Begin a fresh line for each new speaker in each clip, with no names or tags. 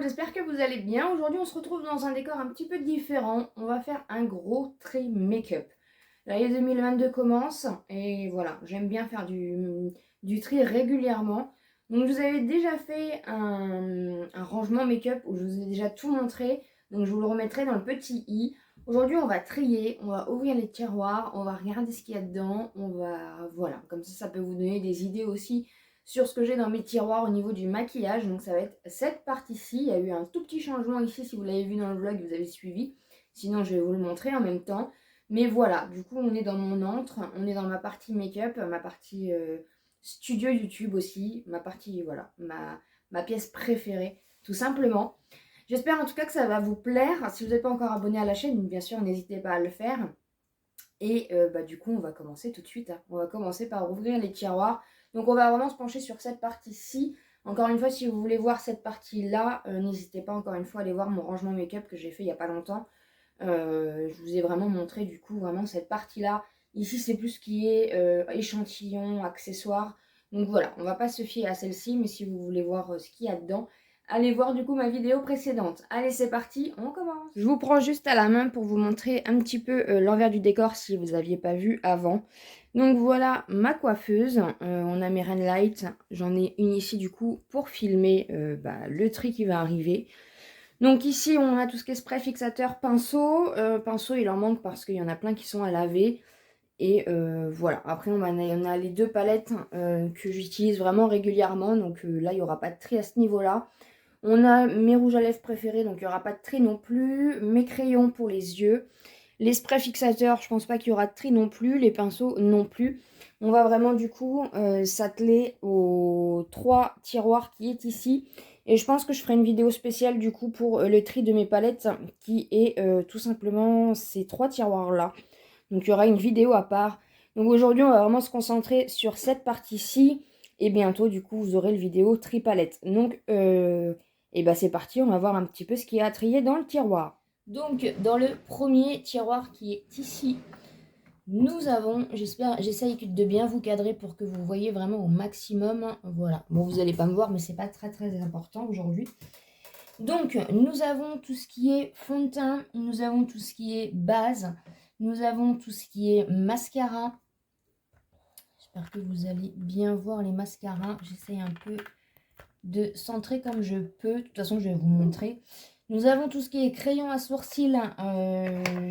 j'espère que vous allez bien. Aujourd'hui, on se retrouve dans un décor un petit peu différent. On va faire un gros tri make-up. L'année 2022 commence et voilà, j'aime bien faire du tri régulièrement. Donc, je vous avais déjà fait un rangement make-up où je vous ai déjà tout montré. Donc, je vous le remettrai dans le petit i. Aujourd'hui, on va trier, on va ouvrir les tiroirs, on va regarder ce qu'il y a dedans. Voilà, comme ça peut vous donner des idées aussi sur ce que j'ai dans mes tiroirs au niveau du maquillage. Donc ça va être cette partie-ci. Il y a eu un tout petit changement ici, si vous l'avez vu dans le vlog, vous avez suivi. Sinon, je vais vous le montrer en même temps. Mais voilà, du coup, on est dans mon antre, on est dans ma partie make-up, ma partie studio YouTube aussi, ma partie, voilà, ma pièce préférée, tout simplement. J'espère en tout cas que ça va vous plaire. Si vous n'êtes pas encore abonné à la chaîne, bien sûr, n'hésitez pas à le faire. Et du coup, on va commencer tout de suite. On va commencer par ouvrir les tiroirs. Donc, on va vraiment se pencher sur cette partie-ci. Encore une fois, si vous voulez voir cette partie-là, n'hésitez pas encore une fois à aller voir mon rangement make-up que j'ai fait il n'y a pas longtemps. Je vous ai vraiment montré du coup vraiment cette partie-là. Ici, c'est plus ce qui est échantillon, accessoires. Donc voilà, on va pas se fier à celle-ci, mais si vous voulez voir ce qu'il y a dedans, allez voir du coup ma vidéo précédente. Allez, c'est parti, on commence. Je vous prends juste à la main pour vous montrer un petit peu l'envers du décor si vous n'aviez pas vu avant. Donc voilà ma coiffeuse, on a mes ring lights, j'en ai une ici du coup pour filmer le tri qui va arriver. Donc ici on a tout ce qui est spray fixateur, pinceau. Pinceau il en manque parce qu'il y en a plein qui sont à laver. Et voilà, après on a les deux palettes que j'utilise vraiment régulièrement. Donc là il n'y aura pas de tri à ce niveau-là. On a mes rouges à lèvres préférés, donc il n'y aura pas de tri non plus. Mes crayons pour les yeux. Les sprays fixateurs, je pense pas qu'il y aura de tri non plus. Les pinceaux non plus. On va vraiment du coup s'atteler aux 3 tiroirs qui est ici. Et je pense que je ferai une vidéo spéciale du coup pour le tri de mes palettes qui est tout simplement ces 3 tiroirs-là. Donc il y aura une vidéo à part. Donc aujourd'hui, on va vraiment se concentrer sur cette partie-ci. Et bientôt, du coup, vous aurez le vidéo tri palette. Donc, c'est parti, on va voir un petit peu ce qui est à trier dans le tiroir. Donc, dans le premier tiroir qui est ici, nous avons, j'essaye de bien vous cadrer pour que vous voyez vraiment au maximum. Voilà. Bon, vous n'allez pas me voir, mais c'est pas très très important aujourd'hui. Donc, nous avons tout ce qui est fond de teint, nous avons tout ce qui est base, nous avons tout ce qui est mascara. J'espère que vous allez bien voir les mascaras. J'essaye un peu de centrer comme je peux. De toute façon, je vais vous montrer. Nous avons tout ce qui est crayon à sourcils,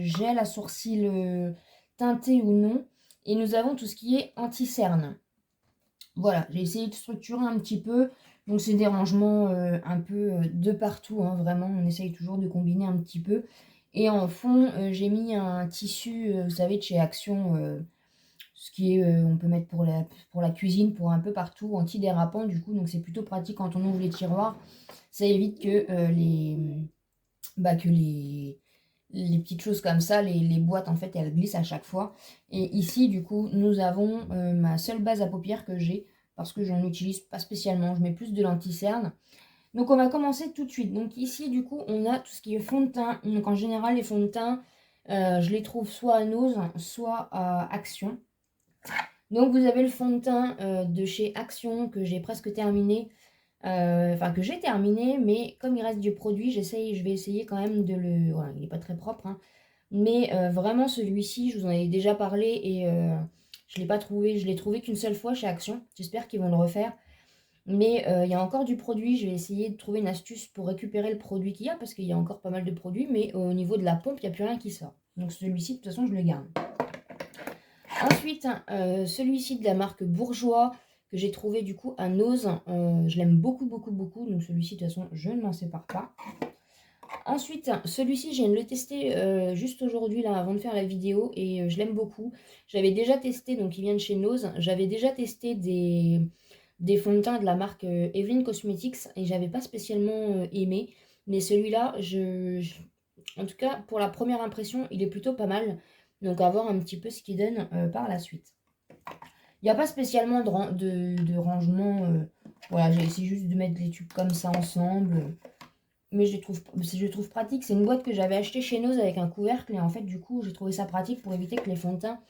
gel à sourcils teinté ou non. Et nous avons tout ce qui est anti-cerne. Voilà, j'ai essayé de structurer un petit peu. Donc c'est des rangements un peu de partout, hein, vraiment. On essaye toujours de combiner un petit peu. Et en fond, j'ai mis un tissu, vous savez, de chez Action, ce qui est, on peut mettre pour la cuisine, pour un peu partout, antidérapant du coup. Donc c'est plutôt pratique quand on ouvre les tiroirs. Ça évite que les petites choses comme ça, les boîtes en fait elles glissent à chaque fois. Et ici du coup nous avons ma seule base à paupières que j'ai parce que j'en utilise pas spécialement, je mets plus de l'anti-cerne. Donc on va commencer tout de suite. Donc ici du coup on a tout ce qui est fond de teint. Donc en général les fonds de teint je les trouve soit à Nose soit à Action. Donc vous avez le fond de teint de chez Action que j'ai presque terminé. Que j'ai terminé, mais comme il reste du produit, je vais essayer quand même de le... Voilà, il n'est pas très propre, hein. Mais vraiment celui-ci, je vous en ai déjà parlé et je ne l'ai pas trouvé. Je l'ai trouvé qu'une seule fois chez Action. J'espère qu'ils vont le refaire. Mais il y a encore du produit. Je vais essayer de trouver une astuce pour récupérer le produit qu'il y a, parce qu'il y a encore pas mal de produits, mais au niveau de la pompe, il n'y a plus rien qui sort. Donc celui-ci, de toute façon, je le garde. Ensuite, celui-ci de la marque Bourjois, que j'ai trouvé du coup à Nose. Je l'aime beaucoup, beaucoup, beaucoup. Donc celui-ci, de toute façon, je ne m'en sépare pas. Ensuite, celui-ci, je viens de le tester juste aujourd'hui, là, avant de faire la vidéo. Et je l'aime beaucoup. J'avais déjà testé, donc il vient de chez Nose. J'avais déjà testé des fonds de teint de la marque Evelyn Cosmetics. Et j'avais pas spécialement aimé. Mais celui-là, en tout cas, pour la première impression, il est plutôt pas mal. Donc à voir un petit peu ce qu'il donne par la suite. Il n'y a pas spécialement de rangement. Voilà, j'ai essayé juste de mettre les tubes comme ça ensemble. Mais je trouve pratique. C'est une boîte que j'avais achetée chez Nose avec un couvercle. Et en fait, du coup, j'ai trouvé ça pratique pour éviter que les fonds de teint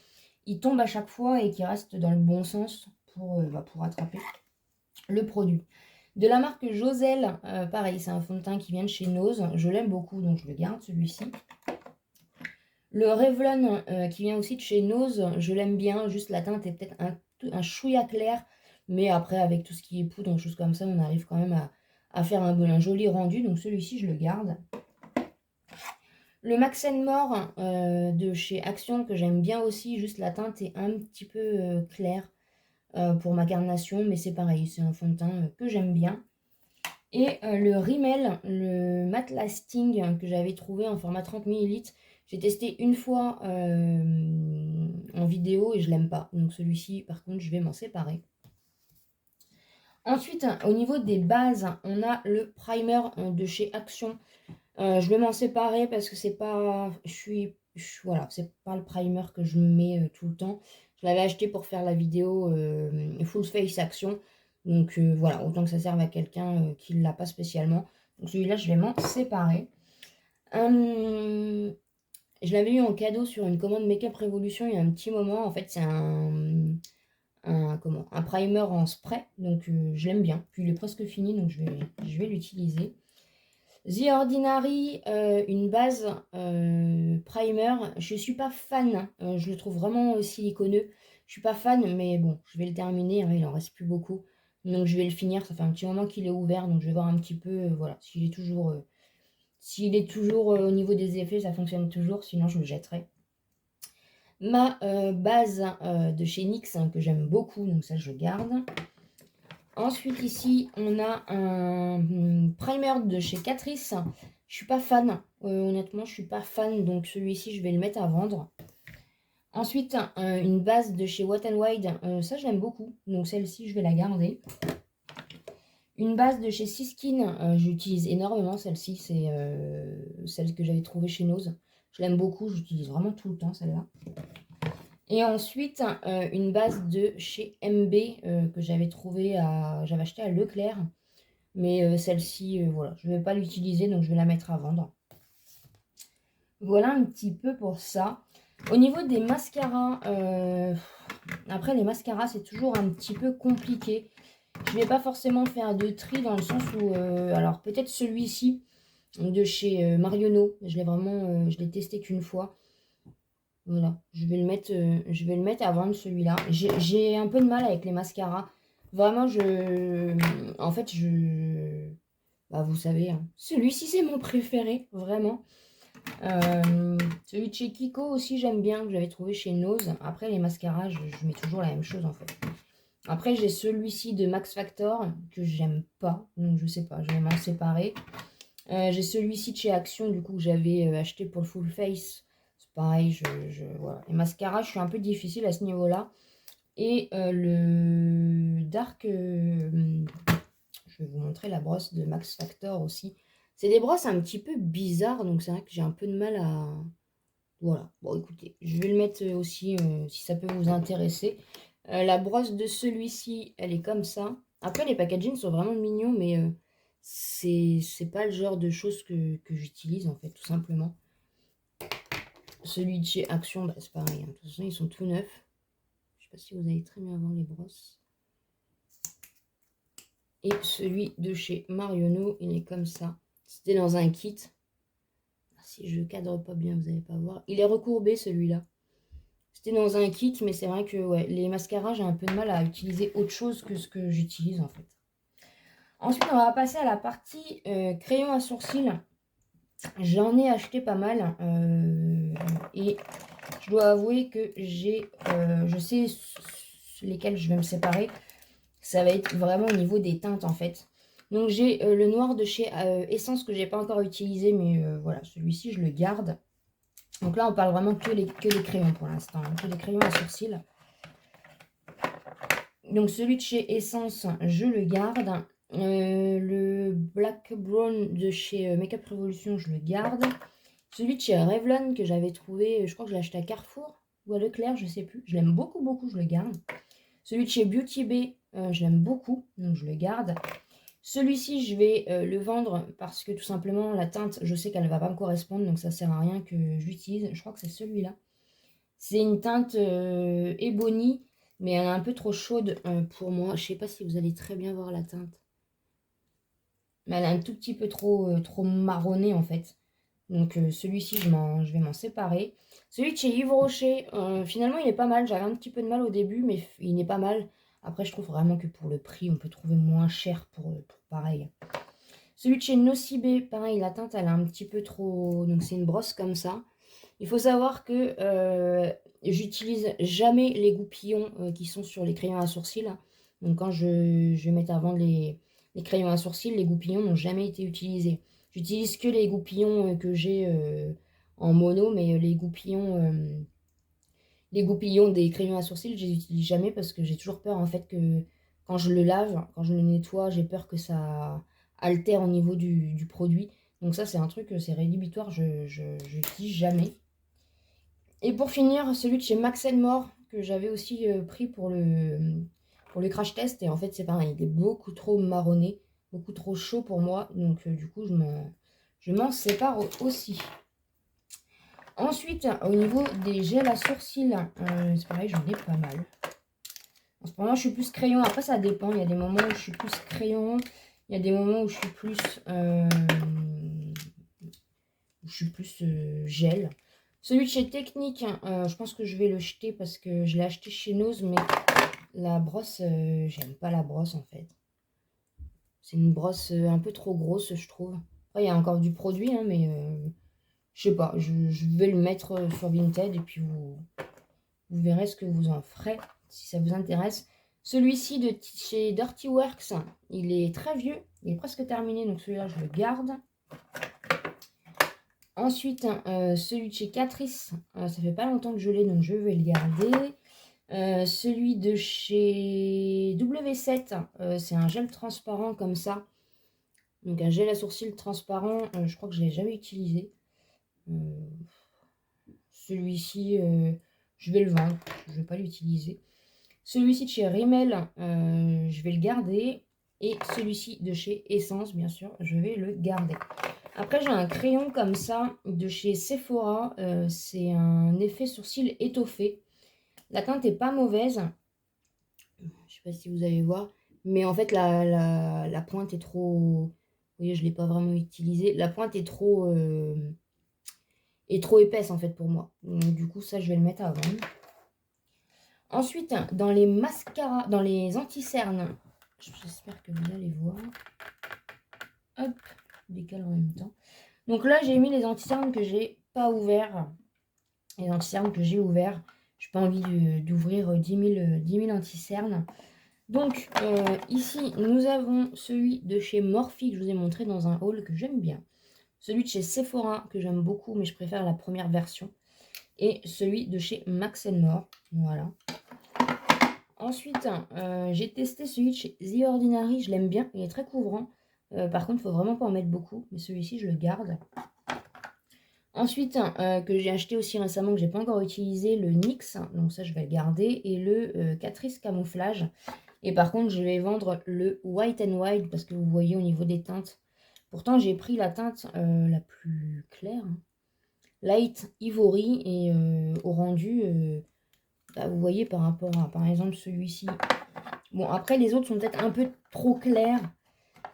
ils tombent à chaque fois et qu'ils restent dans le bon sens pour attraper le produit. De la marque Josel, pareil, c'est un fond de teint qui vient de chez Nose. Je l'aime beaucoup, donc je le garde, celui-ci. Le Revlon, qui vient aussi de chez Nose, je l'aime bien. Juste la teinte est peut-être un chouïa clair. Mais après, avec tout ce qui est poudre, donc choses comme ça, on arrive quand même à faire un joli rendu. Donc celui-ci, je le garde. Le Max More de chez Action, que j'aime bien aussi. Juste la teinte est un petit peu claire pour ma carnation. Mais c'est pareil, c'est un fond de teint que j'aime bien. Et le Rimmel, le Matte Lasting que j'avais trouvé en format 30 ml. J'ai testé une fois en vidéo et je l'aime pas. Donc celui-ci, par contre, je vais m'en séparer. Ensuite, au niveau des bases, on a le primer de chez Action. Je vais m'en séparer parce que c'est pas... voilà, c'est pas le primer que je mets tout le temps. Je l'avais acheté pour faire la vidéo Full Face Action. Donc voilà, autant que ça serve à quelqu'un qui ne l'a pas spécialement. Donc celui-là, je vais m'en séparer. Je l'avais eu en cadeau sur une commande Make-up Revolution il y a un petit moment. En fait, c'est un primer en spray. Donc je l'aime bien. Puis il est presque fini, donc je vais l'utiliser. The Ordinary, une base primer. Je suis pas fan. Je le trouve vraiment siliconeux. Je suis pas fan, mais bon, je vais le terminer. Hein, il en reste plus beaucoup. Donc je vais le finir. Ça fait un petit moment qu'il est ouvert. Donc je vais voir un petit peu voilà, s'il est toujours au niveau des effets, ça fonctionne toujours. Sinon, je le jetterai. Ma base de chez NYX que j'aime beaucoup. Donc ça, je garde. Ensuite, ici, on a un primer de chez Catrice. Je suis pas fan. Honnêtement, je suis pas fan. Donc, celui-ci, je vais le mettre à vendre. Ensuite, une base de chez Wet n Wild. Ça, j'aime beaucoup. Donc, celle-ci, je vais la garder. Une base de chez Siskin. J'utilise énormément celle-ci. C'est celle que j'avais trouvée chez Nose. Je l'aime beaucoup. J'utilise vraiment tout le temps, celle-là. Et ensuite, une base de chez MB que j'avais acheté à Leclerc. Mais celle-ci, voilà, je ne vais pas l'utiliser, donc je vais la mettre à vendre. Voilà un petit peu pour ça. Au niveau des mascaras, après les mascaras, c'est toujours un petit peu compliqué. Je ne vais pas forcément faire de tri dans le sens où, alors peut-être celui-ci de chez Marionneau, je l'ai testé qu'une fois. Voilà, je vais le mettre à vendre celui-là. J'ai un peu de mal avec les mascaras. Vraiment, en fait, bah, vous savez, hein, celui-ci c'est mon préféré, vraiment. Celui de chez Kiko aussi, j'aime bien, que j'avais trouvé chez Nose. Après, les mascaras, je mets toujours la même chose en fait. Après, j'ai celui-ci de Max Factor que j'aime pas, donc je sais pas, je vais m'en séparer. J'ai celui-ci de chez Action, du coup, que j'avais acheté pour le full face. C'est pareil, voilà. Les mascaras, je suis un peu difficile à ce niveau-là. Et le Dark, je vais vous montrer la brosse de Max Factor aussi. C'est des brosses un petit peu bizarres, donc c'est vrai que j'ai un peu de mal à... Voilà, bon écoutez, je vais le mettre aussi si ça peut vous intéresser. La brosse de celui-ci, elle est comme ça. Après, les packagings sont vraiment mignons, mais c'est pas le genre de choses que j'utilise en fait, tout simplement. Celui de chez Action, bah, c'est pareil. Hein. De toute façon, ils sont tout neufs. Je sais pas si vous allez très bien voir les brosses. Et celui de chez Marionneau, il est comme ça. C'était dans un kit. Si je cadre pas bien, vous n'allez pas voir. Il est recourbé celui-là. C'était dans un kit, mais c'est vrai que ouais, les mascaras, j'ai un peu de mal à utiliser autre chose que ce que j'utilise en fait. Ensuite, on va passer à la partie crayon à sourcils. J'en ai acheté pas mal. Et je dois avouer que je sais lesquels je vais me séparer. Ça va être vraiment au niveau des teintes en fait. Donc j'ai le noir de chez Essence que j'ai pas encore utilisé, mais voilà, celui-ci je le garde. Donc là on parle vraiment que les crayons pour l'instant, hein, que les crayons à sourcils. Donc celui de chez Essence, je le garde. Le Black Brown de chez Makeup Revolution, je le garde. Celui de chez Revlon que j'avais trouvé, je crois que je l'ai acheté à Carrefour ou à Leclerc, je sais plus. Je l'aime beaucoup, beaucoup, je le garde. Celui de chez Beauty Bay, je l'aime beaucoup, donc je le garde. Celui-ci, je vais le vendre parce que tout simplement, la teinte, je sais qu'elle ne va pas me correspondre, donc ça ne sert à rien que j'utilise. Je crois que c'est celui-là. C'est une teinte Ebony, mais elle est un peu trop chaude pour moi. Je ne sais pas si vous allez très bien voir la teinte. Mais elle est un tout petit peu trop marronné en fait. Donc celui-ci, je vais m'en séparer. Celui de chez Yves Rocher, finalement, il est pas mal. J'avais un petit peu de mal au début, mais il est pas mal. Après, je trouve vraiment que pour le prix, on peut trouver moins cher pour pareil. Celui de chez Nocibé, pareil, la teinte, elle est un petit peu trop... Donc c'est une brosse comme ça. Il faut savoir que j'utilise jamais les goupillons qui sont sur les crayons à sourcils. Donc quand je vais mettre à vendre les crayons à sourcils, les goupillons n'ont jamais été utilisés. J'utilise que les goupillons que j'ai en mono, mais les goupillons des crayons à sourcils, je les utilise jamais parce que j'ai toujours peur en fait que quand je le lave, quand je le nettoie, j'ai peur que ça altère au niveau du produit. Donc ça c'est un truc, c'est rédhibitoire, je n'utilise jamais. Et pour finir, celui de chez Max More, que j'avais aussi pris pour le crash test. Et en fait, c'est pareil, il est beaucoup trop marronné, beaucoup trop chaud pour moi. Donc, du coup, je m'en sépare aussi. Ensuite, au niveau des gels à sourcils, c'est pareil, j'en ai pas mal. En ce moment, je suis plus crayon. Après, ça dépend. Il y a des moments où je suis plus crayon. Il y a des moments où je suis plus gel. Celui de chez Technique, je pense que je vais le jeter parce que je l'ai acheté chez Nose, mais la brosse, j'aime pas la brosse en fait. C'est une brosse un peu trop grosse, je trouve. Après, il y a encore du produit, hein, mais je sais pas. Je vais le mettre sur Vinted et puis vous verrez ce que vous en ferez si ça vous intéresse. Celui-ci de chez Dirty Works, il est très vieux, il est presque terminé, donc celui-là je le garde. Ensuite, celui de chez Catrice, ça fait pas longtemps que je l'ai, donc je vais le garder. Celui de chez W7, c'est un gel transparent comme ça. Donc un gel à sourcils transparent, je crois que je ne l'ai jamais utilisé. Celui-ci, je vais le vendre, je ne vais pas l'utiliser. Celui-ci de chez Rimmel, je vais le garder. Et celui-ci de chez Essence, bien sûr, je vais le garder. Après, j'ai un crayon comme ça de chez Sephora. C'est un effet sourcil étoffé. La teinte n'est pas mauvaise. Je ne sais pas si vous allez voir. Mais en fait, la pointe est trop... Vous voyez, je ne l'ai pas vraiment utilisé. La pointe est trop épaisse en fait pour moi. Donc, du coup, ça, je vais le mettre à vendre. Ensuite, dans les mascaras, dans les anti-cernes, j'espère que vous allez voir. Hop, je décale en même temps. Donc là, j'ai mis les anti-cernes que j'ai pas ouverts. Les anti-cernes que j'ai ouverts. Je n'ai pas envie d'ouvrir 10 000 anti-cernes. Donc, ici, nous avons celui de chez Morphe que je vous ai montré dans un haul que j'aime bien. Celui de chez Sephora que j'aime beaucoup, mais je préfère la première version. Et celui de chez Max More. Voilà. Ensuite, j'ai testé celui de chez The Ordinary. Je l'aime bien. Il est très couvrant. Par contre, il ne faut vraiment pas en mettre beaucoup. Mais celui-ci, je le garde. Ensuite, que j'ai acheté aussi récemment, que je n'ai pas encore utilisé, le NYX. Donc ça, je vais le garder. Et le Catrice Camouflage. Et par contre, je vais vendre le White and White parce que vous voyez au niveau des teintes. Pourtant, j'ai pris la teinte la plus claire. Hein. Light Ivory et au rendu, bah, vous voyez par rapport à, par exemple, celui-ci. Bon, après, les autres sont peut-être un peu trop clairs.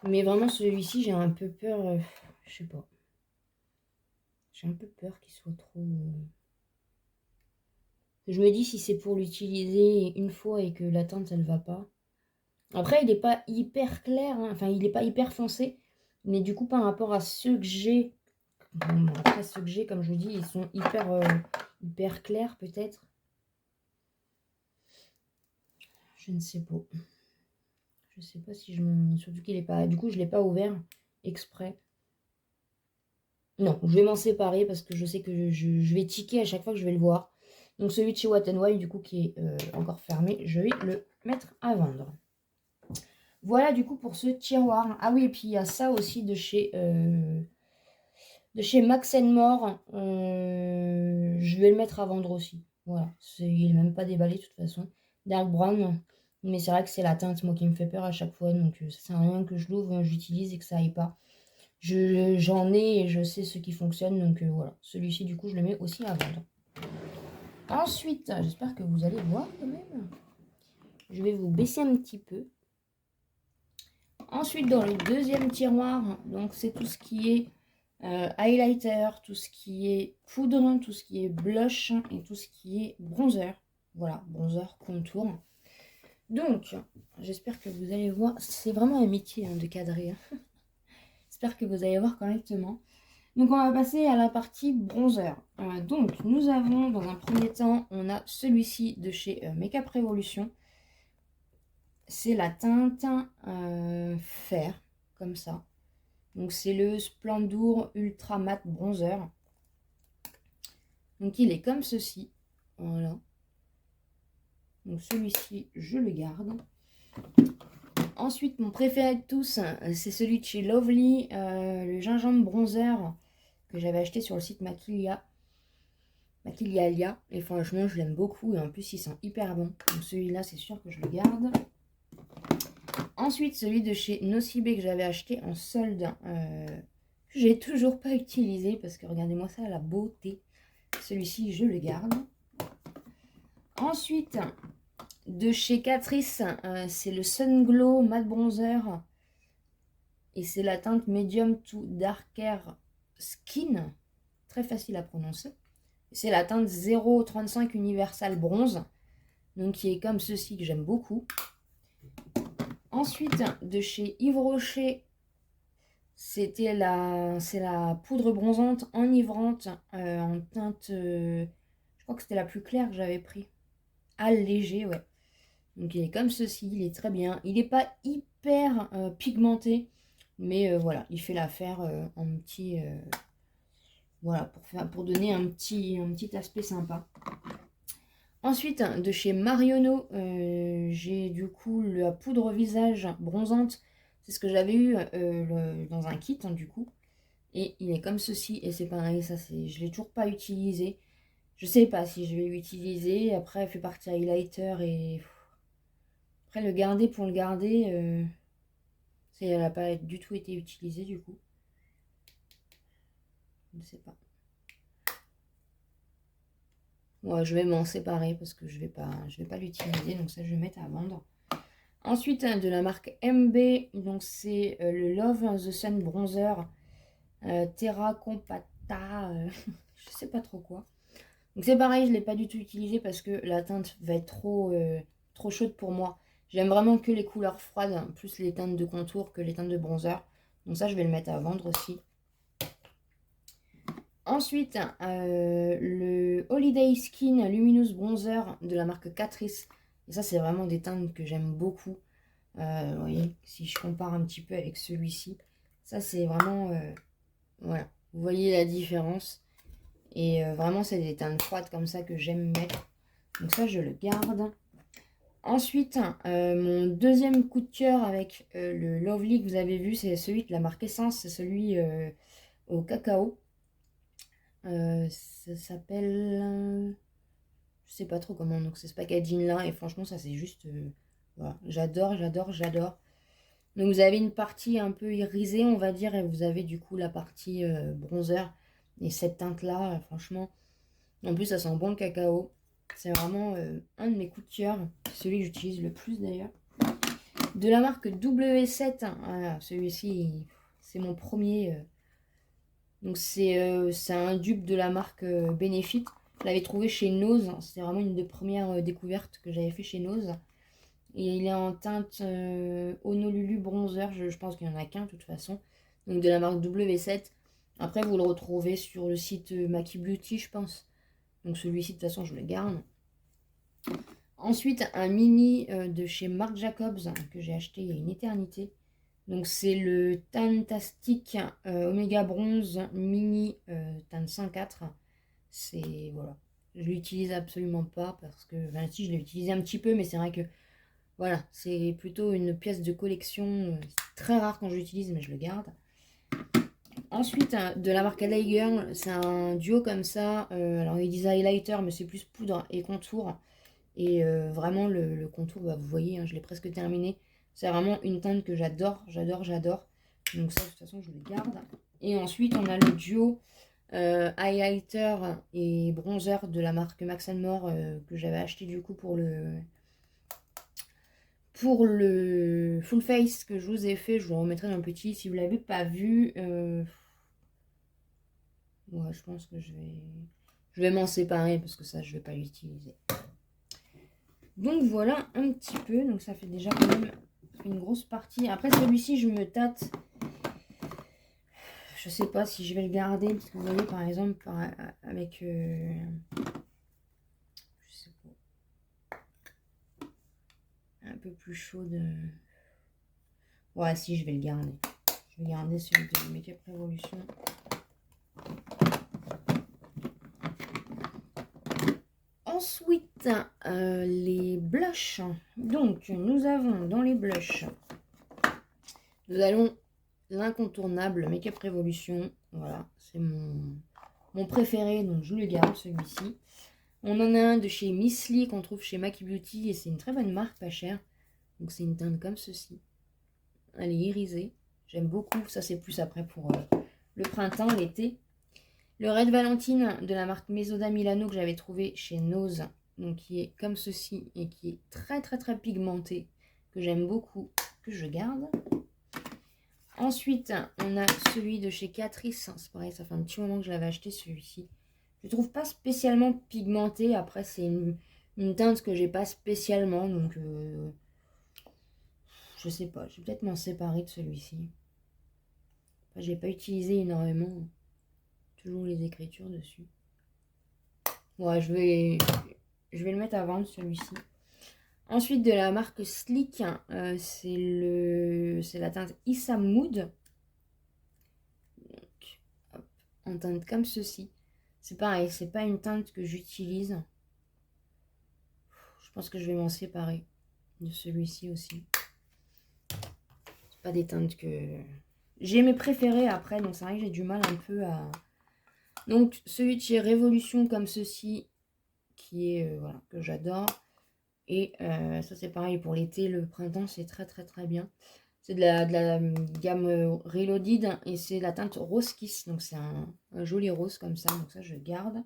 Mais vraiment, celui-ci, j'ai un peu peur. Je sais pas. J'ai un peu peur qu'il soit trop... Je me dis si c'est pour l'utiliser une fois et que la teinte, elle va pas. Après, il n'est pas hyper clair. Hein. Enfin, il n'est pas hyper foncé. Mais du coup, par rapport à ceux que j'ai... Bon, après, ceux que j'ai, comme je vous dis, ils sont hyper clairs, peut-être. Je ne sais pas. Je sais pas si je me... Surtout qu'il est pas... Du coup, je ne l'ai pas ouvert exprès. Non, je vais m'en séparer parce que je sais que je vais tiquer à chaque fois que je vais le voir. Donc celui de chez Watt White, du coup, qui est encore fermé, je vais le mettre à vendre. Voilà, du coup, pour ce tiroir. Ah oui, et puis il y a ça aussi de chez Max More. Je vais le mettre à vendre aussi. Voilà, il n'est même pas déballé de toute façon. Dark Brown. Mais c'est vrai que c'est la teinte, moi, qui me fait peur à chaque fois. Donc, ça sert à rien que je l'ouvre, j'utilise et que ça aille pas. J'en ai et je sais ce qui fonctionne. Donc, voilà. Celui-ci, du coup, je le mets aussi à vendre. Ensuite, j'espère que vous allez voir quand même. Je vais vous baisser un petit peu. Ensuite, dans le deuxième tiroir, donc c'est tout ce qui est highlighter, tout ce qui est poudre, tout ce qui est blush et tout ce qui est bronzer. Voilà, bronzer, contour. Donc, j'espère que vous allez voir. C'est vraiment un métier de cadrer. J'espère que vous allez voir correctement. Donc, on va passer à la partie bronzer. Donc, nous avons dans un premier temps, on a celui-ci de chez Makeup Revolution. C'est la teinte fer, comme ça. Donc, c'est le Splendour Ultra Matte Bronzer. Donc, il est comme ceci. Voilà. Donc, celui-ci, je le garde. Ensuite, mon préféré de tous, c'est celui de chez Lovely, le gingembre bronzer que j'avais acheté sur le site Maquilia. Maquilialia. Et franchement, je l'aime beaucoup. Et en plus, il sent hyper bon. Donc, celui-là, c'est sûr que je le garde. Ensuite, celui de chez Nocibé que j'avais acheté en solde. Que j'ai toujours pas utilisé parce que regardez-moi ça, la beauté. Celui-ci, je le garde. Ensuite, de chez Catrice, c'est le Sun Glow Matte Bronzer. Et c'est la teinte Medium to Darker Skin. Très facile à prononcer. C'est la teinte 035 Universal Bronze. Donc qui est comme ceci, que j'aime beaucoup. Ensuite, de chez Yves Rocher, c'est la poudre bronzante enivrante en teinte, je crois que c'était la plus claire que j'avais pris. Allégé, ouais. Donc il est comme ceci, il est très bien. Il n'est pas hyper pigmenté, mais voilà, il fait l'affaire en petit, voilà, pour donner un petit aspect sympa. Ensuite, de chez Marionneau, j'ai du coup la poudre visage bronzante. C'est ce que j'avais eu dans un kit, du coup. Et il est comme ceci, et c'est pareil, ça je ne l'ai toujours pas utilisé. Je sais pas si je vais l'utiliser. Après, il fait partie highlighter et... Après, le garder pour le garder, elle n'a pas du tout été utilisée, du coup. Je ne sais pas. Ouais, je vais m'en séparer parce que je vais pas l'utiliser. Donc ça, je vais mettre à vendre. Ensuite, de la marque MB, donc c'est le Love the Sun Bronzer Terra Compacta, je sais pas trop quoi. Donc c'est pareil, je ne l'ai pas du tout utilisé parce que la teinte va être trop chaude pour moi. J'aime vraiment que les couleurs froides, plus les teintes de contour que les teintes de bronzer. Donc ça, je vais le mettre à vendre aussi. Ensuite, le Holiday Skin Luminous Bronzer de la marque Catrice. Et ça, c'est vraiment des teintes que j'aime beaucoup. Vous voyez, si je compare un petit peu avec celui-ci, ça c'est vraiment... voilà, vous voyez la différence. Et vraiment, c'est des teintes froides comme ça que j'aime mettre. Donc ça, je le garde. Ensuite, mon deuxième coup de cœur avec le Lovely que vous avez vu, c'est celui de la marque Essence. C'est celui au cacao. Ça s'appelle... je sais pas trop comment. Donc c'est ce packaging là. Et franchement, ça c'est juste... voilà, j'adore. Donc vous avez une partie un peu irisée, on va dire. Et vous avez du coup la partie bronzer. Et cette teinte là, franchement... En plus, ça sent bon le cacao. C'est vraiment un de mes coups de cœur. C'est celui que j'utilise le plus d'ailleurs. De la marque W7. Voilà, celui-ci, c'est mon premier. Donc, c'est un dupe de la marque Benefit. Je l'avais trouvé chez Nose. C'était vraiment une des premières découvertes que j'avais fait chez Nose. Et il est en teinte Honolulu Bronzer. Je pense qu'il n'y en a qu'un de toute façon. Donc, de la marque W7. Après, vous le retrouvez sur le site Maki Beauty, je pense. Donc celui-ci, de toute façon, je le garde. Ensuite, un mini de chez Marc Jacobs que j'ai acheté il y a une éternité. Donc c'est le Tantastic Omega Bronze Mini Tan 104. C'est... voilà. Je l'utilise absolument pas parce que... Enfin, si, je l'ai utilisé un petit peu, mais c'est vrai que... Voilà, c'est plutôt une pièce de collection. C'est très rare quand je l'utilise, mais je le garde. Ensuite, de la marque LA Girl, c'est un duo comme ça. Alors, ils disent highlighter, mais c'est plus poudre et contour. Et vraiment, le contour, bah, vous voyez, hein, je l'ai presque terminé. C'est vraiment une teinte que j'adore. Donc ça, de toute façon, je le garde. Et ensuite, on a le duo highlighter et bronzer de la marque Max More que j'avais acheté du coup pour Pour le full face que je vous ai fait, je vous remettrai dans le petit. Si vous ne l'avez pas vu, ouais, je pense que je vais m'en séparer parce que ça, je vais pas l'utiliser. Donc voilà un petit peu. Donc ça fait déjà quand même une grosse partie. Après celui-ci, je me tâte. Je sais pas si je vais le garder parce que vous voyez par exemple avec je sais pas, un peu plus chaud de. Ouais, si, je vais le garder. Je vais garder celui de Make Up Revolution. Ensuite, les blushs. Donc, nous avons dans les blushs, nous allons l'incontournable Make Up Revolution. Voilà, c'est mon préféré, donc je le garde celui-ci. On en a un de chez Miss Lee qu'on trouve chez Maki Beauty et c'est une très bonne marque, pas chère. Donc c'est une teinte comme ceci. Elle est irisée. J'aime beaucoup. Ça c'est plus après pour le printemps, l'été. Le Red Valentine de la marque Mesoda Milano que j'avais trouvé chez Nose. Donc qui est comme ceci et qui est très très très pigmenté. Que j'aime beaucoup. Que je garde. Ensuite, on a celui de chez Catrice. C'est pareil, ça fait un petit moment que je l'avais acheté celui-ci. Je ne trouve pas spécialement pigmenté. Après, c'est une teinte que j'ai pas spécialement. Donc, je sais pas. Je vais peut-être m'en séparer de celui-ci. Enfin, je l'ai pas utilisé énormément. Toujours les écritures dessus. Ouais, je vais le mettre à vendre celui-ci. Ensuite, de la marque Sleek, c'est la teinte Issa Mood. Donc, hop, en teinte comme ceci. C'est pareil, c'est pas une teinte que j'utilise. Je pense que je vais m'en séparer de celui-ci aussi. C'est pas des teintes que... J'ai mes préférés après, donc c'est vrai que j'ai du mal un peu à... Donc celui de chez Révolution comme ceci, qui est, voilà, que j'adore. Et ça c'est pareil pour l'été, le printemps, c'est très très très bien. C'est de la gamme Reloaded et c'est la teinte Rose Kiss. Donc c'est un joli rose comme ça, donc ça je garde.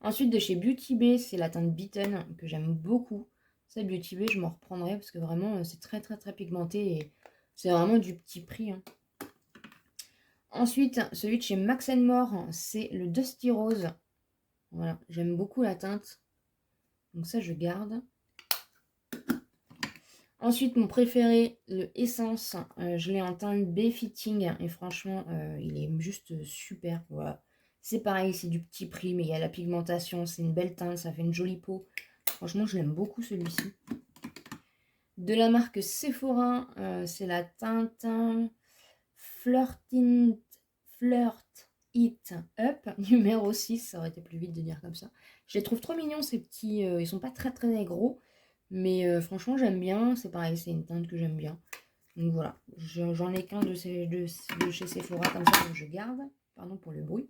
Ensuite, de chez Beauty Bay, c'est la teinte Beaten que j'aime beaucoup. Ça, Beauty Bay, je m'en reprendrai parce que vraiment, c'est très très très pigmenté et c'est vraiment du petit prix. Hein. Ensuite, celui de chez Max More, c'est le Dusty Rose. Voilà, j'aime beaucoup la teinte. Donc ça, je garde. Ensuite, mon préféré, le Essence. Je l'ai en teinte Bay Fitting et franchement, il est juste super. Voilà. C'est pareil, c'est du petit prix, mais il y a la pigmentation, c'est une belle teinte, ça fait une jolie peau. Franchement, je l'aime beaucoup celui-ci. De la marque Sephora, c'est la teinte Flirt It Up, numéro 6. Ça aurait été plus vite de dire comme ça. Je les trouve trop mignons, ces petits. Ils sont pas très très gros, mais franchement, j'aime bien. C'est pareil, c'est une teinte que j'aime bien. Donc voilà, j'en ai qu'un de chez Sephora comme ça, donc je garde. Pardon pour le bruit.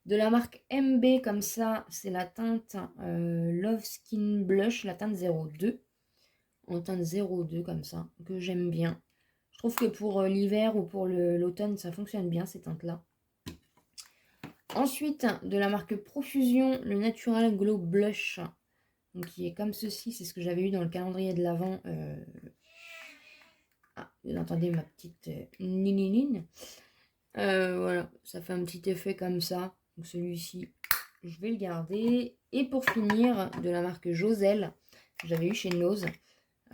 De la marque MB comme ça, c'est la teinte Love Skin Blush, la teinte 02. En teinte 02 comme ça, que j'aime bien. Je trouve que pour l'hiver ou pour l'automne, ça fonctionne bien ces teintes-là. Ensuite, de la marque Profusion, le Natural Glow Blush. Donc, qui est comme ceci, c'est ce que j'avais eu dans le calendrier de l'Avent. Ah, vous entendez ma petite nininine. Voilà, ça fait un petit effet comme ça. Donc celui-ci, je vais le garder. Et pour finir, de la marque Joselle, que j'avais eu chez Nose.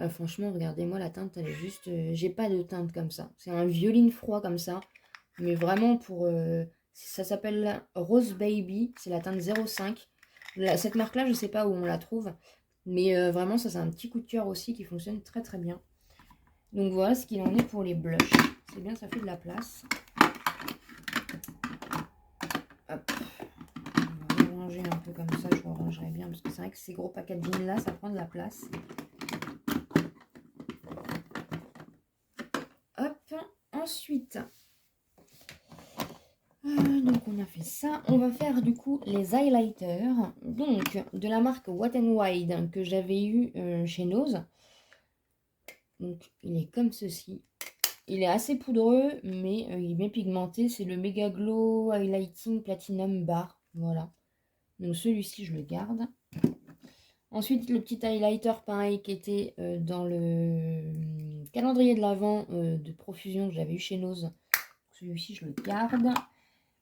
Franchement, regardez-moi la teinte, elle est juste... j'ai pas de teinte comme ça. C'est un violine froid comme ça. Mais vraiment pour... ça s'appelle Rose Baby. C'est la teinte 05. Cette marque-là, je sais pas où on la trouve. Mais vraiment, ça c'est un petit coup de cœur aussi qui fonctionne très très bien. Donc voilà ce qu'il en est pour les blushs. C'est bien, ça fait de la place. Hop. On va ranger un peu comme ça. Je rangerai bien parce que c'est vrai que ces gros packaging là, ça prend de la place. Ensuite, donc on a fait ça. On va faire du coup les highlighters. Donc de la marque Wet n Wild que j'avais eu chez Nose. Donc il est comme ceci. Il est assez poudreux, mais il est bien pigmenté. C'est le Mega Glow Highlighting Platinum Bar. Voilà. Donc celui-ci, je le garde. Ensuite, le petit highlighter, pareil, qui était dans le calendrier de l'Avent de profusion que j'avais eu chez Nose. Celui-ci, je le garde.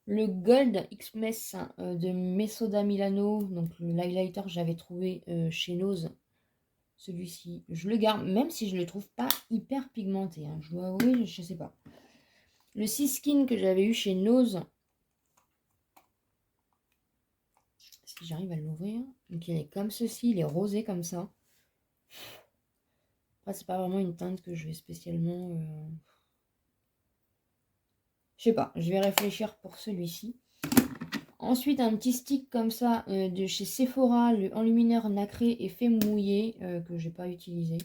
Le Gold X-Mess de Mesoda Milano. Donc, l'highlighter que j'avais trouvé chez Nose. Celui-ci, je le garde, même si je le trouve pas hyper pigmenté. Hein. Je dois avouer, je sais pas. Le Siskin que j'avais eu chez Nose. Si j'arrive à l'ouvrir. Donc, il est comme ceci. Il est rosé comme ça. Après, c'est pas vraiment une teinte que je vais spécialement... Je sais pas, je vais réfléchir pour celui-ci. Ensuite, un petit stick comme ça de chez Sephora, le enlumineur nacré effet mouillé que j'ai pas utilisé.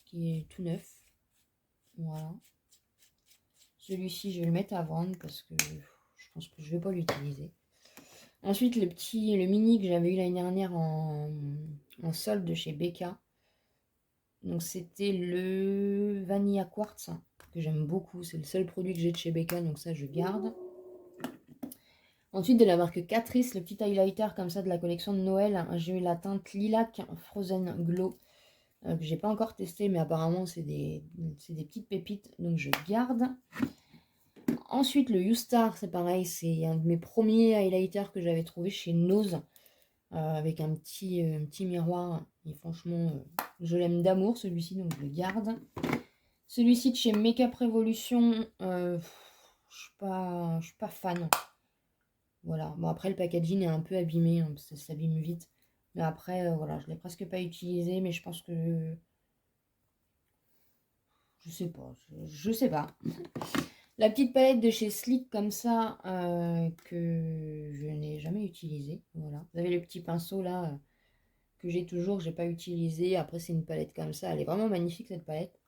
Qui est tout neuf. Voilà. Celui-ci, je vais le mettre à vendre parce que je pense que je vais pas l'utiliser. Ensuite, le mini que j'avais eu l'année dernière en solde chez Becca. Donc, c'était le Vanilla Quartz que j'aime beaucoup. C'est le seul produit que j'ai de chez Becca, donc ça, je garde. Ensuite, de la marque Catrice, le petit highlighter comme ça de la collection de Noël. J'ai eu la teinte Lilac Frozen Glow que j'ai pas encore testé, mais apparemment c'est des petites pépites, donc je garde. Ensuite, le U-Star, c'est pareil, c'est un de mes premiers highlighters que j'avais trouvé chez Nose avec un petit miroir. Et franchement, je l'aime d'amour celui-ci, donc je le garde. Celui-ci de chez Makeup Revolution, je suis pas fan. Voilà, bon après le packaging est un peu abîmé, hein, ça s'abîme vite. Mais après, voilà, je l'ai presque pas utilisé, mais je pense que... Je sais pas, je sais pas. La petite palette de chez Sleek comme ça, que je n'ai jamais utilisée. Voilà, vous avez le petit pinceau là, que j'ai toujours, que j'ai pas utilisé. Après c'est une palette comme ça, elle est vraiment magnifique cette palette.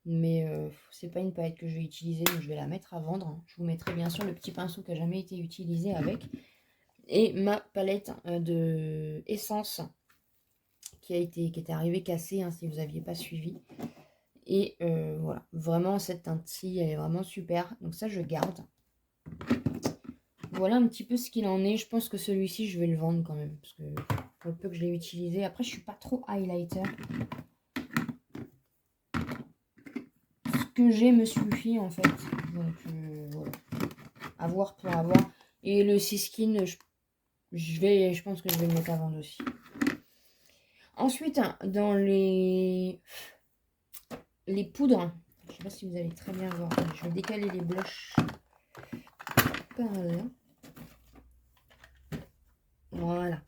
Mais c'est pas une palette que je vais utiliser, donc je vais la mettre à vendre. Je vous mettrai bien sûr le petit pinceau qui n'a jamais été utilisé avec. Et ma palette de essence qui était arrivée cassée, hein, si vous n'aviez pas suivi. Et voilà, vraiment cette teinte-ci, elle est vraiment super. Donc ça, je garde. Voilà un petit peu ce qu'il en est. Je pense que celui-ci, je vais le vendre quand même. Parce que pour le peu que je l'ai utilisé. Après, je suis pas trop highlighter. Ce que j'ai me suffit en fait. Donc voilà. Avoir pour avoir. Et le Siskin, je pense que je vais le mettre à vendre aussi. Ensuite, dans les poudres, je ne sais pas si vous allez très bien voir. Je vais décaler les blushs par là. Voilà.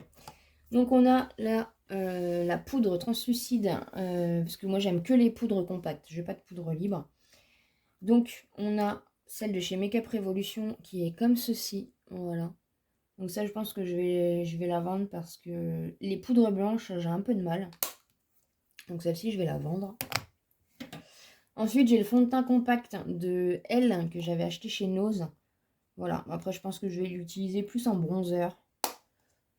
Donc on a la poudre translucide, parce que moi j'aime que les poudres compactes, je veux pas de poudre libre. Donc on a celle de chez Makeup Revolution qui est comme ceci, voilà. Donc ça je pense que je vais la vendre parce que les poudres blanches j'ai un peu de mal. Donc celle-ci je vais la vendre. Ensuite j'ai le fond de teint compact de Elle que j'avais acheté chez Nose. Voilà, après je pense que je vais l'utiliser plus en bronzer.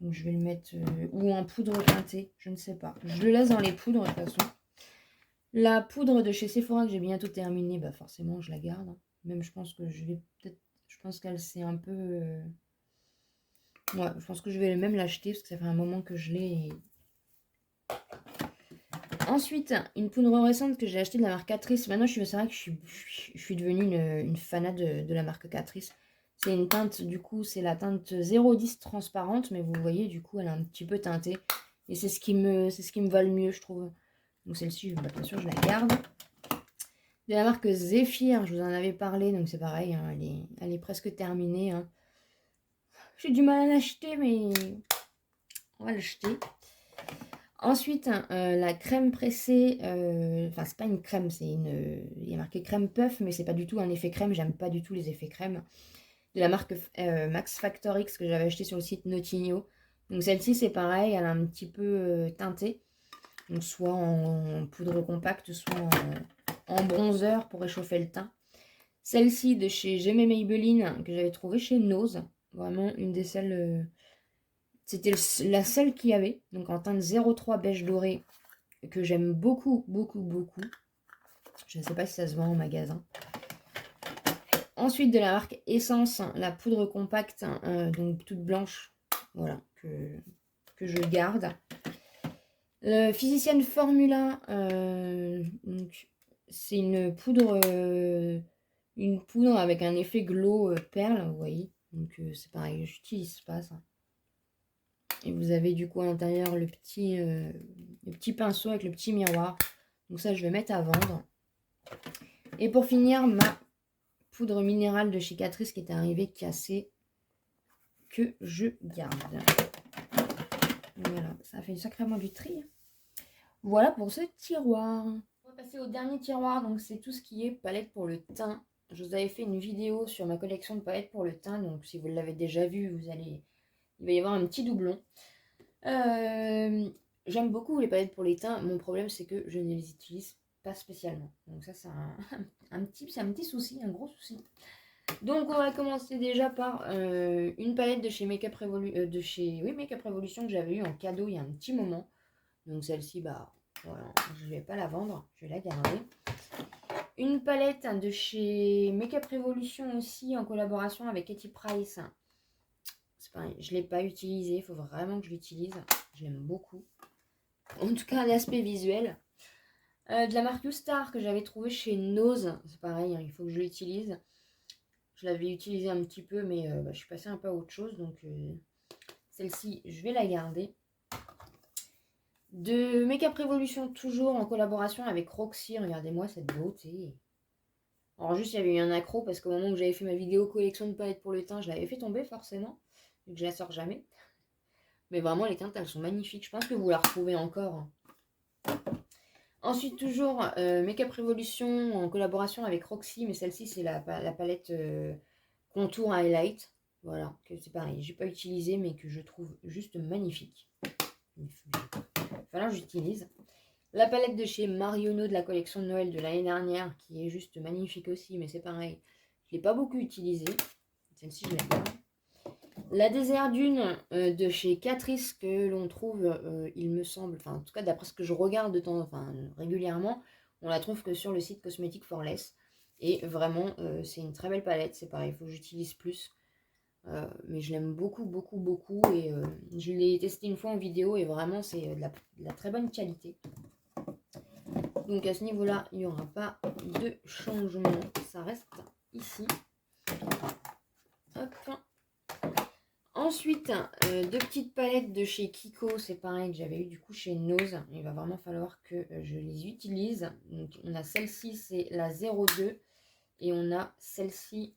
Donc je vais le mettre, ou en poudre teintée, je ne sais pas. Je le laisse dans les poudres de toute façon. La poudre de chez Sephora que j'ai bientôt terminée, bah forcément je la garde. Même je pense que je vais peut-être, je pense qu'elle s'est un peu... Ouais, je pense que je vais même l'acheter parce que ça fait un moment que je l'ai. Ensuite, une poudre récente que j'ai achetée de la marque Catrice. Maintenant, c'est vrai que je suis devenue une fanat de la marque Catrice. C'est une teinte, du coup, c'est la teinte 010 transparente, mais vous voyez, du coup, elle est un petit peu teintée. Et c'est ce qui me va le mieux, je trouve. Donc celle-ci, bah, bien sûr, je la garde. De la marque Zephyr, je vous en avais parlé, donc c'est pareil, hein, elle est presque terminée. Hein. J'ai du mal à l'acheter, mais on va l'acheter. Ensuite, la crème pressée, enfin c'est pas une crème, il y a marqué crème puff, mais c'est pas du tout un effet crème, j'aime pas du tout les effets crème. De la marque Max Factor X que j'avais acheté sur le site Notinho. Donc celle-ci c'est pareil, elle est un petit peu teintée. Donc soit en poudre compacte, soit en bronzer pour réchauffer le teint. Celle-ci de chez J'aimais Maybelline que j'avais trouvée chez Nose. Vraiment une des celles... C'était la seule qu'il y avait. Donc en teinte 03 beige doré que j'aime beaucoup, beaucoup, beaucoup. Je ne sais pas si ça se vend en magasin. Ensuite de la marque Essence, la poudre compacte, donc toute blanche. Voilà, que que je garde. Le Physician Formula, c'est une poudre avec un effet glow perle, vous voyez. Donc c'est pareil, j'utilise pas ça. Et vous avez du coup à l'intérieur le petit pinceau avec le petit miroir. Donc ça, je vais mettre à vendre. Et pour finir, ma poudre minérale de chez Catrice qui est arrivée cassée, que je garde. Voilà, ça fait sacrément du tri. Voilà pour ce tiroir. On va passer au dernier tiroir, donc c'est tout ce qui est palette pour le teint. Je vous avais fait une vidéo sur ma collection de palettes pour le teint, donc si vous l'avez déjà vu, il va y avoir un petit doublon. J'aime beaucoup les palettes pour les teints. Mon problème, c'est que je ne les utilise pas spécialement. Donc ça, c'est un petit souci, un gros souci. Donc on va commencer déjà par une palette de chez Makeup Revolution que j'avais eu en cadeau il y a un petit moment. Donc celle-ci, bah voilà, je ne vais pas la vendre, je vais la garder. Une palette de chez Makeup Revolution aussi en collaboration avec Katy Price. C'est pareil, je ne l'ai pas utilisée, il faut vraiment que je l'utilise. Je l'aime beaucoup. En tout cas, l'aspect visuel. De la marque Star que j'avais trouvé chez Nose. C'est pareil, hein, il faut que je l'utilise. Je l'avais utilisée un petit peu, mais je suis passée un peu à autre chose. Donc celle-ci, je vais la garder. De Makeup Revolution, toujours en collaboration avec Roxy. Regardez-moi cette beauté. Alors juste, il y avait eu un accro parce qu'au moment où j'avais fait ma vidéo collection de palettes pour le teint, je l'avais fait tomber forcément. Donc je la sors jamais. Mais vraiment, les teintes, elles sont magnifiques. Je pense que vous la retrouvez encore. Ensuite, toujours Makeup Revolution en collaboration avec Roxy. Mais celle-ci, c'est la palette Contour Highlight. Voilà, que c'est pareil. J'ai pas utilisé, mais que je trouve juste magnifique. Voilà, j'utilise. La palette de chez Marionneau de la collection de Noël de l'année dernière, qui est juste magnifique aussi, mais c'est pareil. Je l'ai pas beaucoup utilisée. Celle-ci, je l'aime bien. La Désert Dune de chez Catrice que l'on trouve, il me semble, enfin en tout cas d'après ce que je regarde régulièrement, on la trouve que sur le site Cosmetic for Less. Et vraiment, c'est une très belle palette, c'est pareil, il faut que j'utilise plus. Mais je l'aime beaucoup, beaucoup, beaucoup. Et je l'ai testé une fois en vidéo et vraiment c'est de la très bonne qualité. Donc à ce niveau-là, il n'y aura pas de changement. Ça reste ici. Hop. Ensuite, deux petites palettes de chez Kiko. C'est pareil que j'avais eu du coup chez Nose. Il va vraiment falloir que je les utilise. Donc on a celle-ci, c'est la 02. Et on a celle-ci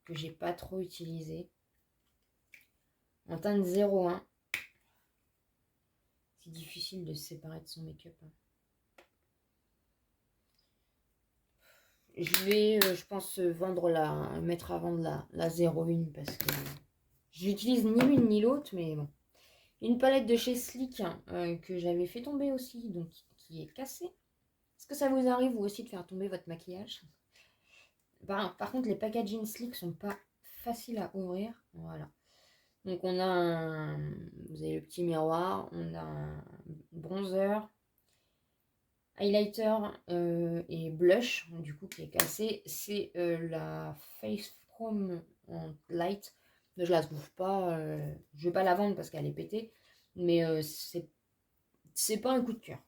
que j'ai pas trop utilisée. En teinte 01. C'est difficile de se séparer de son make-up. Je vais, je pense, mettre à vendre la 01 parce que j'utilise ni l'une ni l'autre, mais bon. Une palette de chez Sleek que j'avais fait tomber aussi, donc qui est cassée. Est-ce que ça vous arrive vous aussi de faire tomber votre maquillage? Par contre, les packaging Sleek sont pas faciles à ouvrir. Voilà. Donc on a vous avez le petit miroir, on a un bronzer, highlighter et blush, du coup qui est cassé. C'est la Face Chrome en light. Je la trouve pas, je vais pas la vendre parce qu'elle est pétée, mais c'est pas un coup de cœur.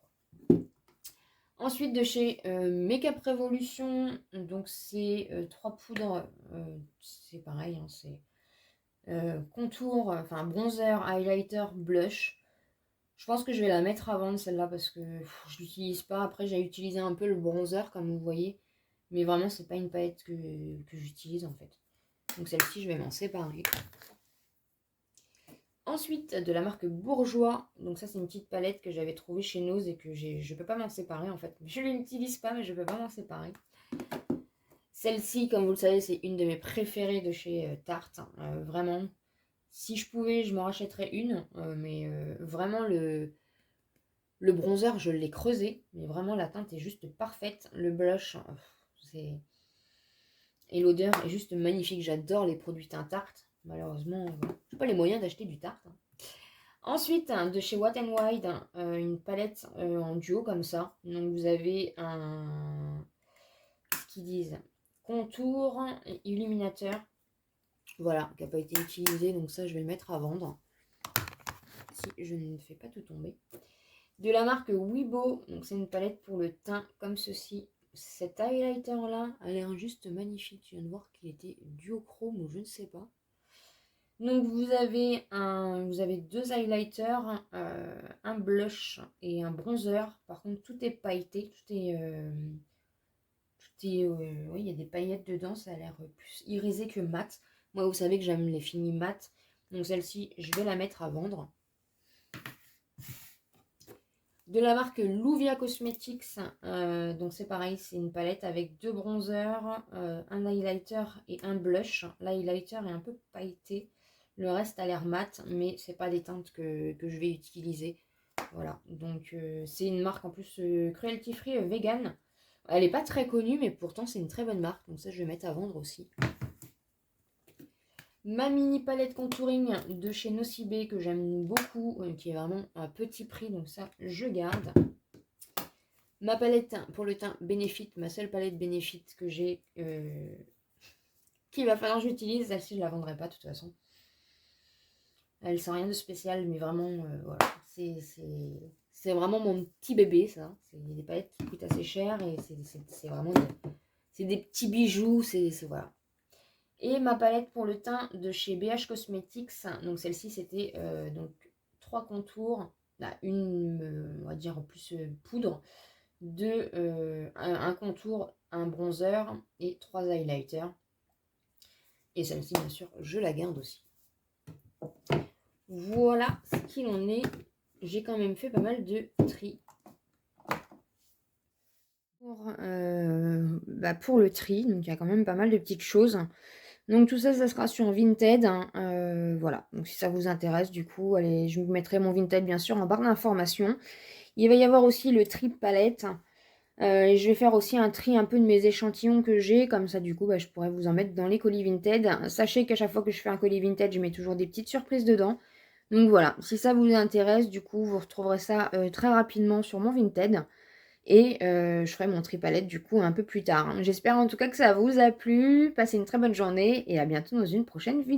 Ensuite de chez Makeup Revolution, donc c'est 3 poudres, c'est pareil, hein, c'est contour, enfin bronzer, highlighter, blush. Je pense que je vais la mettre à vendre celle-là parce que je l'utilise pas. Après j'ai utilisé un peu le bronzer comme vous voyez, mais vraiment c'est pas une palette que j'utilise en fait. Donc celle-ci je vais m'en séparer. Ensuite, de la marque Bourjois. Donc ça, c'est une petite palette que j'avais trouvée chez Nose et que je peux pas m'en séparer en fait. Je ne l'utilise pas, mais je peux pas m'en séparer. Celle-ci, comme vous le savez, c'est une de mes préférées de chez Tarte. Vraiment, si je pouvais, je m'en rachèterais une. Mais vraiment, le bronzer, je l'ai creusé. Mais vraiment, la teinte est juste parfaite. Le blush, c'est... Et l'odeur est juste magnifique. J'adore les produits teints Tarte. Malheureusement, je n'ai pas les moyens d'acheter du Tarte. Ensuite, de chez Wet n Wild, une palette en duo comme ça. Donc vous avez ce qu'ils disent, contour et illuminateur. Voilà, qui n'a pas été utilisé, donc ça je vais le mettre à vendre. si je ne fais pas tout tomber. De la marque Wibo, donc c'est une palette pour le teint comme ceci. Cet highlighter là a l'air juste magnifique. Je viens de voir qu'il était duochrome ou je ne sais pas. Donc vous avez deux highlighters, un blush et un bronzer. Par contre tout est pailleté, oui, il y a des paillettes dedans, ça a l'air plus irisé que mat. Moi vous savez que j'aime les finis mat, donc celle-ci je vais la mettre à vendre. De la marque Louvia Cosmetics, donc c'est pareil, c'est une palette avec deux bronzers, un highlighter et un blush. L'highlighter est un peu pailleté, le reste a l'air mat, mais c'est pas des teintes que je vais utiliser. Voilà, donc c'est une marque en plus cruelty free vegan. Elle n'est pas très connue, mais pourtant c'est une très bonne marque, donc ça je vais mettre à vendre aussi. Ma mini palette contouring de chez Nocibé que j'aime beaucoup, qui est vraiment à petit prix, donc ça je garde. Ma palette pour le teint Benefit, ma seule palette Benefit que j'ai, qu'il va falloir que j'utilise. Celle-ci je la vendrai pas de toute façon. Elle sent rien de spécial, mais vraiment, voilà, c'est vraiment mon petit bébé ça. C'est des palettes qui coûtent assez cher et c'est vraiment des petits bijoux, voilà. Et ma palette pour le teint de chez BH Cosmetics. Donc celle-ci c'était donc 3 contours, là, une on va dire en plus poudre, un contour, un bronzer et 3 highlighters. Et celle-ci bien sûr je la garde aussi. Voilà ce qu'il en est. J'ai quand même fait pas mal de tri. Pour le tri, donc il y a quand même pas mal de petites choses. Donc tout ça, ça sera sur Vinted. Voilà, donc si ça vous intéresse, du coup, allez, je vous mettrai mon Vinted bien sûr en barre d'informations. Il va y avoir aussi le tri palette. Et je vais faire aussi un tri un peu de mes échantillons que j'ai. Comme ça, du coup, je pourrais vous en mettre dans les colis Vinted. Sachez qu'à chaque fois que je fais un colis Vinted, je mets toujours des petites surprises dedans. Donc voilà, si ça vous intéresse, du coup, vous retrouverez ça très rapidement sur mon Vinted. Et je ferai mon tri palette du coup un peu plus tard. J'espère en tout cas que ça vous a plu. Passez une très bonne journée et à bientôt dans une prochaine vidéo.